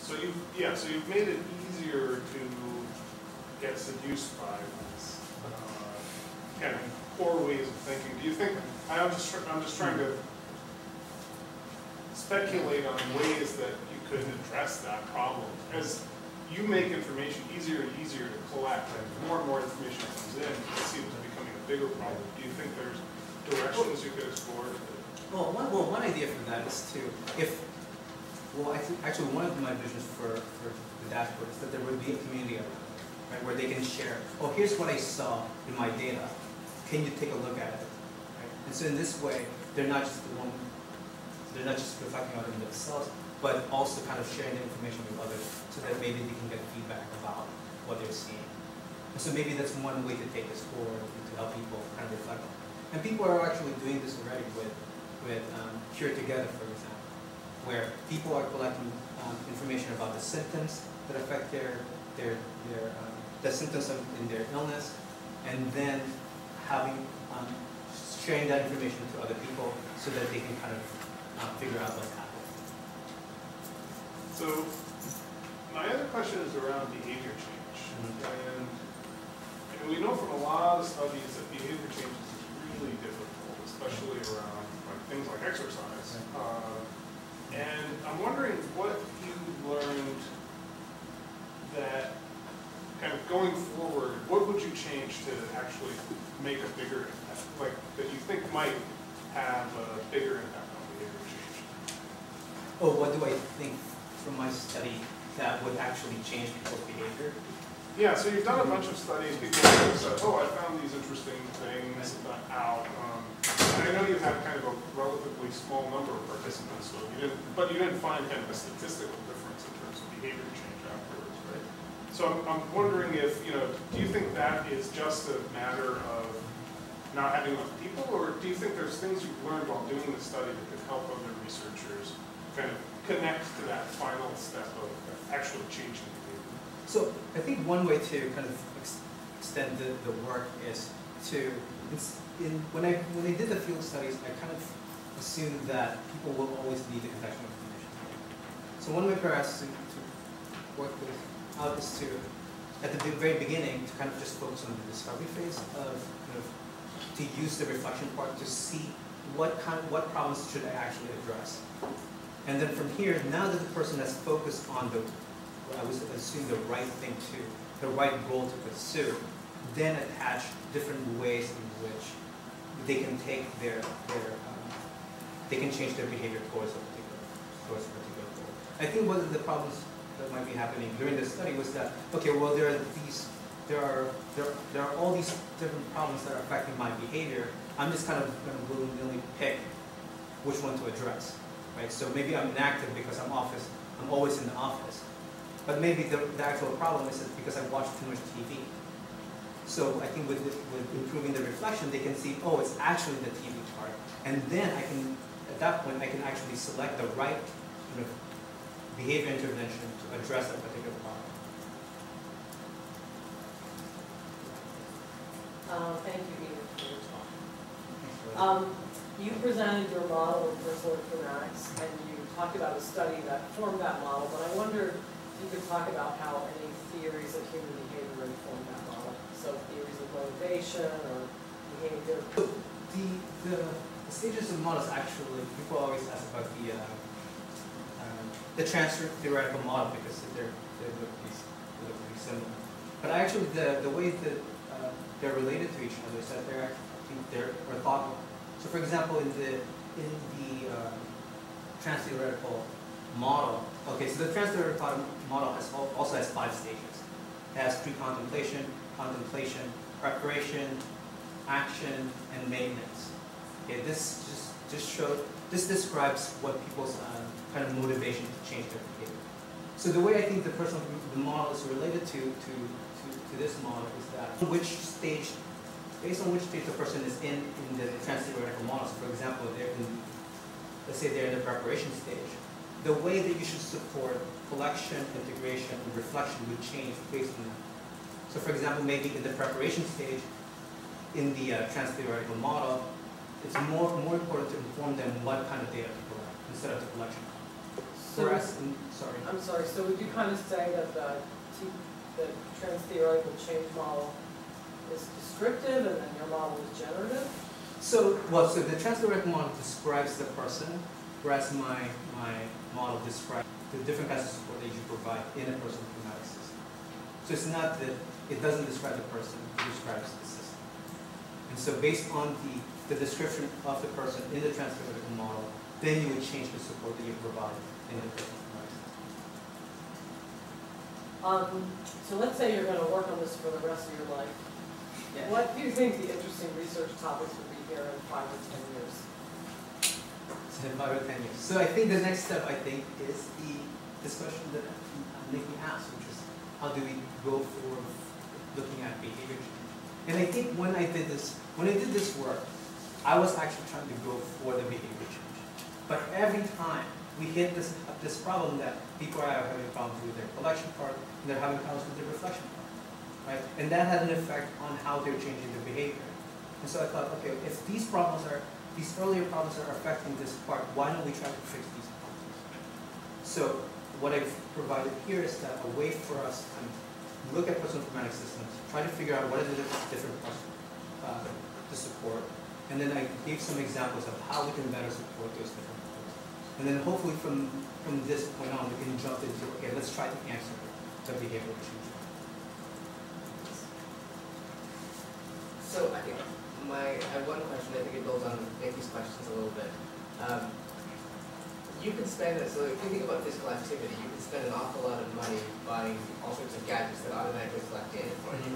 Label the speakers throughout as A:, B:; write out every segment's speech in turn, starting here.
A: So you've made it easier to get seduced by these kind of core ways of thinking. Do you think? I'm just trying to speculate on ways that you could address that problem. As you make information easier and easier to collect, and more information comes in, it seems to be becoming a bigger problem. Do you think there's directions you could explore?
B: Well, one idea for that is to, actually one of my visions for the dashboard is that there would be a community around it, right, where they can share, oh, here's what I saw in my data. Can you take a look at it? Right? And so in this way, they're not just reflecting on it themselves, but also kind of sharing the information with others so that maybe they can get feedback about what they're seeing. And so maybe that's one way to take this forward, to help people kind of reflect on it. And people are actually doing this already with Cure Together, for example, where people are collecting information about the symptoms that affect the symptoms in their illness, and then sharing that information to other people so that they can kind of figure out what's happening.
A: So my other question is around behavior change. And we know from a lot of studies that behavior change is really difficult, especially around things like exercise. And I'm wondering what you learned that kind of going forward, what would you change to actually make a bigger impact, like that you think might have a bigger impact on behavior change?
B: Oh, what do I think from my study that would actually change people's behavior?
A: Yeah, so you've done a bunch of studies. People have said, oh, I found these interesting things out. And I know you had kind of a relatively small number of participants, so but you didn't find kind of a statistical difference in terms of behavior change afterwards, right? So I'm wondering if, do you think that is just a matter of not having enough people, or do you think there's things you've learned while doing the study that could help other researchers kind of connect to that final step of actually changing behavior?
B: So I think one way to kind of extend the work is to, when I did the field studies, I kind of assumed that people will always need the contextual information. So one way perhaps to work with out is to, at the very beginning, to kind of just focus on the discovery phase of to use the reflection part to see what problems should I actually address. And then from here, now that the person has focused on what I was assuming the right thing the right goal to pursue, then attach different ways in which they can take they can change their behavior towards a particular goal. I think one of the problems that might be happening during the study was that, okay, well, there are all these different problems that are affecting my behavior. I'm just kind of going to willy-nilly pick which one to address, right? So maybe I'm inactive because I'm always in the office. But maybe the actual problem is because I watch too much TV. So I think with improving the reflection, they can see, oh, it's actually the TV part. And then at that point, I can actually select the right behavior intervention to address that particular problem.
C: Thank you, Edith, for your talk. You presented your model of personal informatics, and you talked about a study that formed that model, but I wonder if you could talk about how any theories of human behavior inform that model. So theories of motivation or behavior.
B: The stages of models actually, people always ask about the transfer theoretical model because they look pretty similar. But actually, the way that they're related to each other is that they're orthogonal. So, for example, in the trans-theoretical model, okay, so the trans-theoretical model also has 5 stages. It has pre-contemplation, contemplation, preparation, action, and maintenance. Okay, this describes what people's kind of motivation to change their behavior. So the way I think the model is related to this model is that based on which stage the person is in the trans-theoretical model. So for example, let's say they're in the preparation stage. The way that you should support collection, integration, and reflection would change based on that. So for example, maybe in the preparation stage, in the trans-theoretical model, it's more important to inform them what kind of data to collect instead of the collection.
C: So,
B: sorry.
C: I'm sorry, so would you kind of say that the trans-theoretical change model is descriptive and then your model is generative?
B: So the trans-theoretical model describes the person, whereas my model describes the different kinds of support that you provide in a personal informatics system. So it's not that it doesn't describe the person, it describes the system. And so based on the description of the person in the trans-theoretical model, then you would change the support that you provide in the personal informatics system.
C: So let's say you're going to work on this for the rest of your life.
B: Yeah.
C: What do you think the interesting research topics would be here in 5 or 10 years?
B: So in 5 or 10 years. So I think the next step, is the discussion that Nikki asked, which is how do we go for looking at behavior change? And I think when I did this work, I was actually trying to go for the behavior change. But every time we hit this problem that people are having problems with their collection part, and they're having problems with their reflection part, right? And that had an effect on how they're changing their behavior. And so I thought, okay, if these earlier problems are affecting this part, why don't we try to fix these problems? So what I've provided here is that a way for us to look at personal informatics systems, try to figure out what are the different parts to support, and then I gave some examples of how we can better support those different parts. And then hopefully from this point on, we can jump into, okay, let's try to answer the behavioral change.
D: So I think I have one question. I think it builds on Nikki's questions a little bit. You can spend, so if you think about physical activity, you can spend an awful lot of money buying all sorts of gadgets that automatically collect data for you.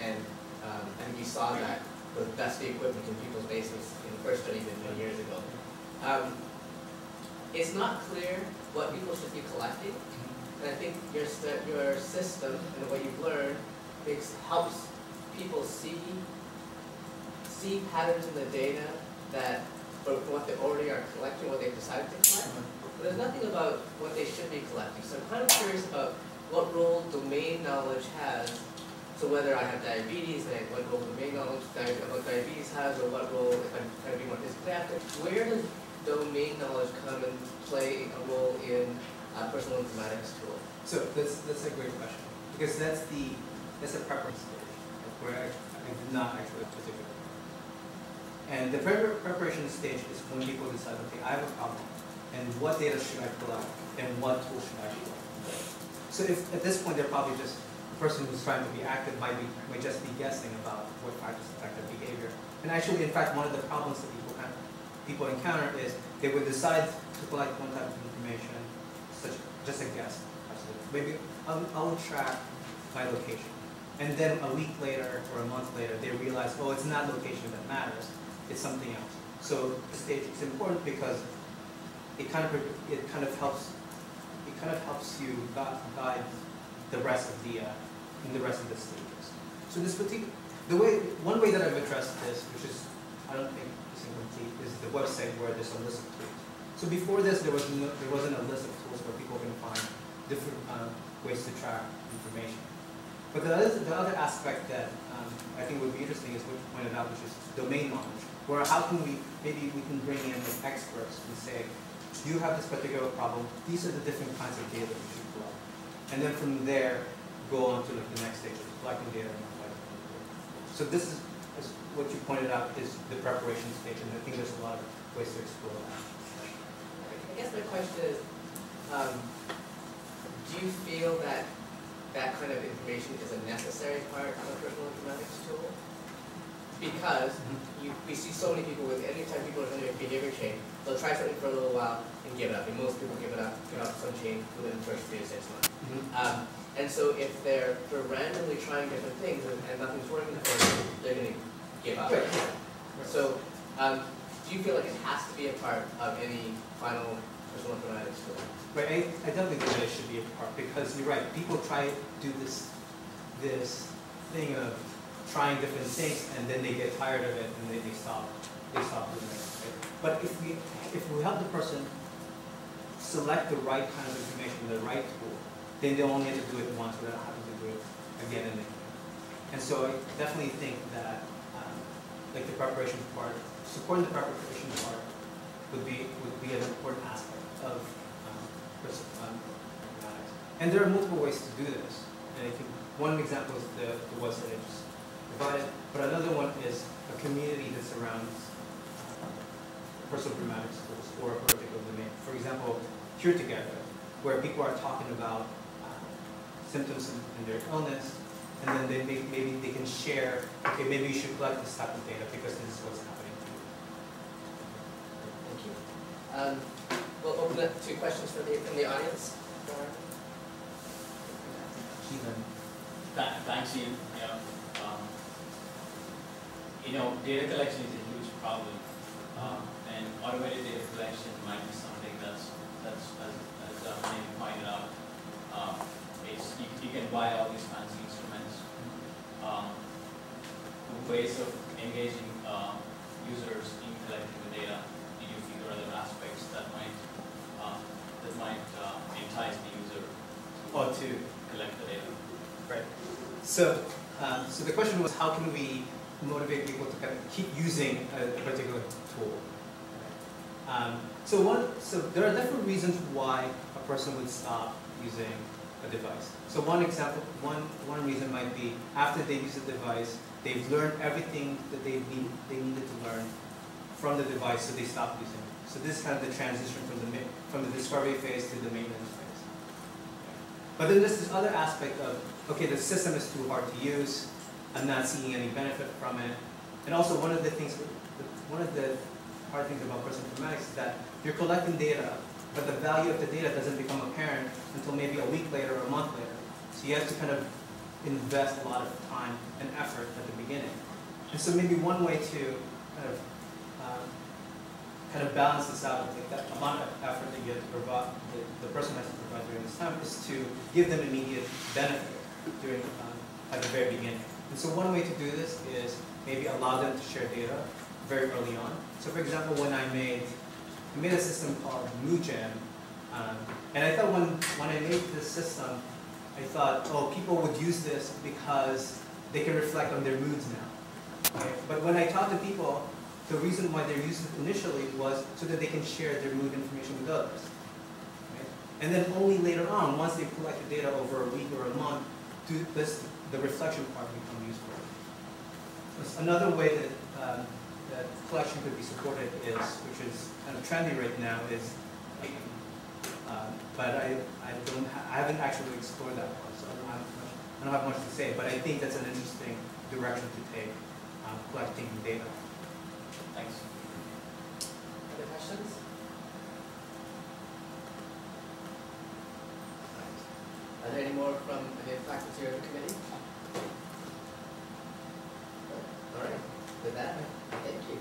D: And I think you saw that with dusty equipment in people's basements in the first study many years ago. It's not clear what people should be collecting. And I think your system and what you've learned helps people see patterns in the data that for what they already are collecting, what they've decided to collect. But there's nothing about what they should be collecting. So I'm kind of curious about what role domain knowledge has. So whether I have diabetes, what role domain knowledge about diabetes has, or what role, if I'm trying to be more physically active, where does domain knowledge come and play a role in a personal informatics tool?
B: So that's a great question, because that's the preference stage, where I did not actually particularly. And the preparation stage is when people decide, okay, I have a problem, and what data should I collect, and what tool should I collect? So if at this point they're probably just the person who's trying to be active might just be guessing about what factors affect their behavior. And actually, in fact, one of the problems that people encounter is they would decide to collect one type of information, just a guess. Maybe I'll track my location, and then a week later or a month later, they realize, oh, it's not location that matters. It's something else. So the stage is important because it kind of helps you guide the rest of the stages. So one way that I've addressed this, which is I don't think is incomplete, is the website where there's a list of tools. So before this, there wasn't a list of tools where people can find different ways to track information. But the other aspect that I think would be interesting is what you pointed out, which is domain knowledge. Where how can maybe we can bring in experts and say, you have this particular problem, these are the different kinds of data you should collect. And then from there, go on to the next stage of collecting data and collecting data. So this is what you pointed out is the preparation stage, and I think there's a lot of ways to explore that.
D: I guess my question is, do you feel that that kind of information is a necessary part of a personal informatics tool? Because we see so many people anytime people are trying to make behavior change, they'll try something for a little while and give it up. And most people give up some change within the first 3 to 6 months. And so if they're randomly trying different things and nothing's working for them, they're going to give up.
B: Right.
D: So do you feel like it has to be a part of any final personal informatics tool?
B: Right, I definitely think that it should be a part, because you're right, people try to do this thing of trying different things, and then they get tired of it, and they stop doing it. Right? But if we help the person select the right kind of information, the right tool, then they only have to do it once, without having to do it again and again. And so I definitely think that like the preparation part, supporting the preparation part would be an important aspect of informatics. And there are multiple ways to do this. And I think one example is the website I just provided, but another one is a community that surrounds personal informatics tools or a particular domain. For example, Cure Together, where people are talking about symptoms in their illness, and then maybe they can share, okay, maybe you should collect this type of data because this is what's happening to you.
D: Thank you. We'll open up to questions from the audience.
E: Thanks, Ian. Data collection is a huge problem, and automated data collection might be something that's as Ian pointed out. You can buy all these fancy instruments. Ways of engaging users in collecting the data. Did you figure other aspects that might entice the user to collect the data?
B: Right. So, so the question was, how can we motivate people to kind of keep using a particular tool? So there are different reasons why a person would stop using a device. So one example, one reason might be after they use the device, they've learned everything that they needed to learn from the device, so they stop using it. So this is kind of the transition from the discovery phase to the maintenance phase. But then there's this other aspect of, okay, the system is too hard to use, I'm not seeing any benefit from it. And also one of the hard things about personal informatics is that you're collecting data, but the value of the data doesn't become apparent until maybe a week later or a month later. So you have to kind of invest a lot of time and effort at the beginning. And so maybe one way to kind of balance this out, like that amount of effort that you have to provide, the person has to provide during this time, is to give them immediate benefit during at the very beginning. And so one way to do this is maybe allow them to share data very early on. So for example, when I made a system called MooGen, and I thought when I made this system, I thought, oh, people would use this because they can reflect on their moods now. Okay? But when I talked to people, the reason why they used it initially was so that they can share their mood information with others. Okay? And then only later on, once they collect the data over a week or a month, the reflection part become useful. Another way that that collection could be supported is, which is kind of trendy right now, is but I haven't actually explored that one, so I don't have much to say. But I think that's an interesting direction to take, collecting data.
E: Thanks.
D: Other questions? Are there any more from the faculty or the committee? All right. With that, thank you.